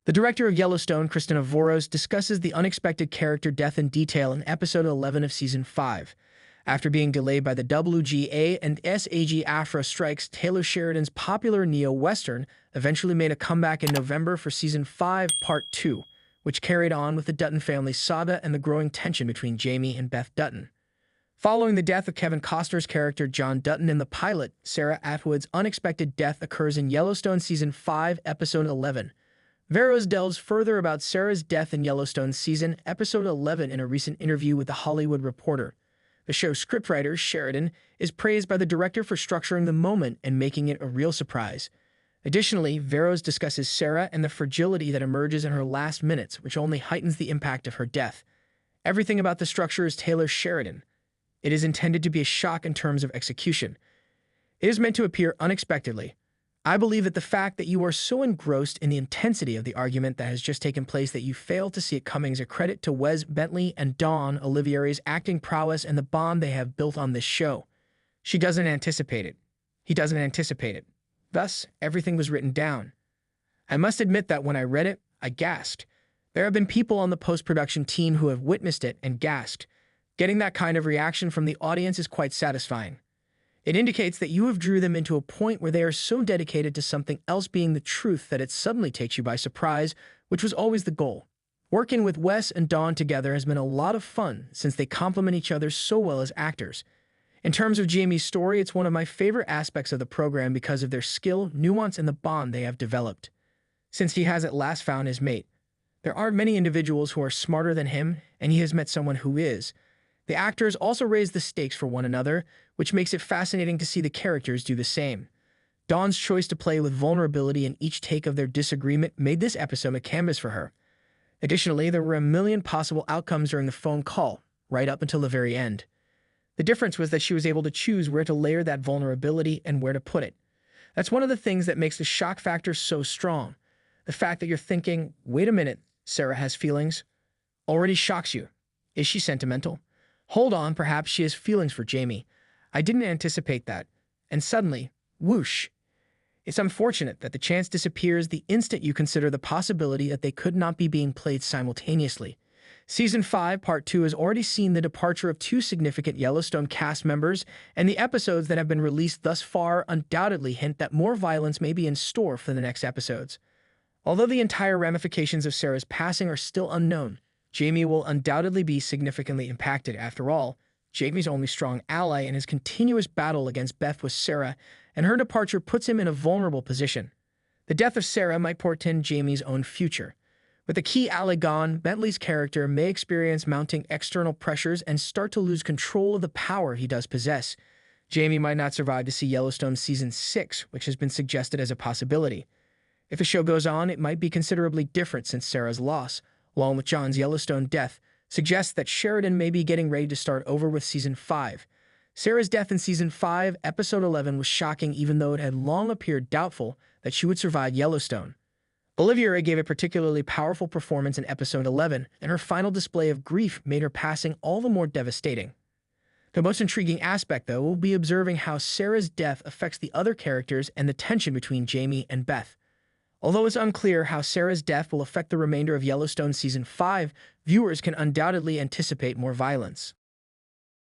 The director of Yellowstone, Kristina Voros, discusses the unexpected character death in detail in episode 11 of season 5. After being delayed by the WGA and SAG-AFTRA strikes, Taylor Sheridan's popular neo-western eventually made a comeback in November for season 5, part 2, which carried on with the Dutton family saga and the growing tension between Jamie and Beth Dutton. Following the death of Kevin Costner's character John Dutton in the pilot, Sarah Atwood's unexpected death occurs in Yellowstone season 5, episode 11. Veros delves further about Sarah's death in Yellowstone season episode 11 in a recent interview with The Hollywood Reporter. The show's scriptwriter, Sheridan, is praised by the director for structuring the moment and making it a real surprise. Additionally, Veros discusses Sarah and the fragility that emerges in her last minutes, which only heightens the impact of her death. Everything about the structure is Taylor Sheridan. It is intended to be a shock in terms of execution. It is meant to appear unexpectedly. I believe that the fact that you are so engrossed in the intensity of the argument that has just taken place that you fail to see it coming is a credit to Wes Bentley and Dawn Olivier's acting prowess and the bond they have built on this show. She doesn't anticipate it. He doesn't anticipate it. Thus, everything was written down. I must admit that when I read it, I gasped. There have been people on the post-production team who have witnessed it and gasped. Getting that kind of reaction from the audience is quite satisfying. It indicates that you have drew them into a point where they are so dedicated to something else being the truth that it suddenly takes you by surprise, which was always the goal. Working with Wes and Dawn together has been a lot of fun since they complement each other so well as actors. In terms of Jamie's story, it's one of my favorite aspects of the program because of their skill, nuance, and the bond they have developed. Since he has at last found his mate, there aren't many individuals who are smarter than him, and he has met someone who is. The actors also raise the stakes for one another, which makes it fascinating to see the characters do the same. Dawn's choice to play with vulnerability in each take of their disagreement made this episode a canvas for her. Additionally, there were a million possible outcomes during the phone call, right up until the very end. The difference was that she was able to choose where to layer that vulnerability and where to put it. That's one of the things that makes the shock factor so strong. The fact that you're thinking, wait a minute, Sarah has feelings, already shocks you. Is she sentimental? Hold on, perhaps she has feelings for Jamie. I didn't anticipate that. And suddenly, whoosh. It's unfortunate that the chance disappears the instant you consider the possibility that they could not be being played simultaneously. Season 5, Part 2 has already seen the departure of 2 significant Yellowstone cast members, and the episodes that have been released thus far undoubtedly hint that more violence may be in store for the next episodes. Although the entire ramifications of Sarah's passing are still unknown, Jamie will undoubtedly be significantly impacted. After all, Jamie's only strong ally in his continuous battle against Beth was Sarah, and her departure puts him in a vulnerable position. The death of Sarah might portend Jamie's own future. With a key ally gone, Bentley's character may experience mounting external pressures and start to lose control of the power he does possess. Jamie might not survive to see Yellowstone Season 6, which has been suggested as a possibility. If the show goes on, it might be considerably different since Sarah's loss, along with John's Yellowstone death, suggests that Sheridan may be getting ready to start over with Season 5. Sarah's death in Season 5, Episode 11 was shocking even though it had long appeared doubtful that she would survive Yellowstone. Olivier gave a particularly powerful performance in Episode 11, and her final display of grief made her passing all the more devastating. The most intriguing aspect, though, will be observing how Sarah's death affects the other characters and the tension between Jamie and Beth. Although it's unclear how Sarah's death will affect the remainder of Yellowstone Season 5, viewers can undoubtedly anticipate more violence.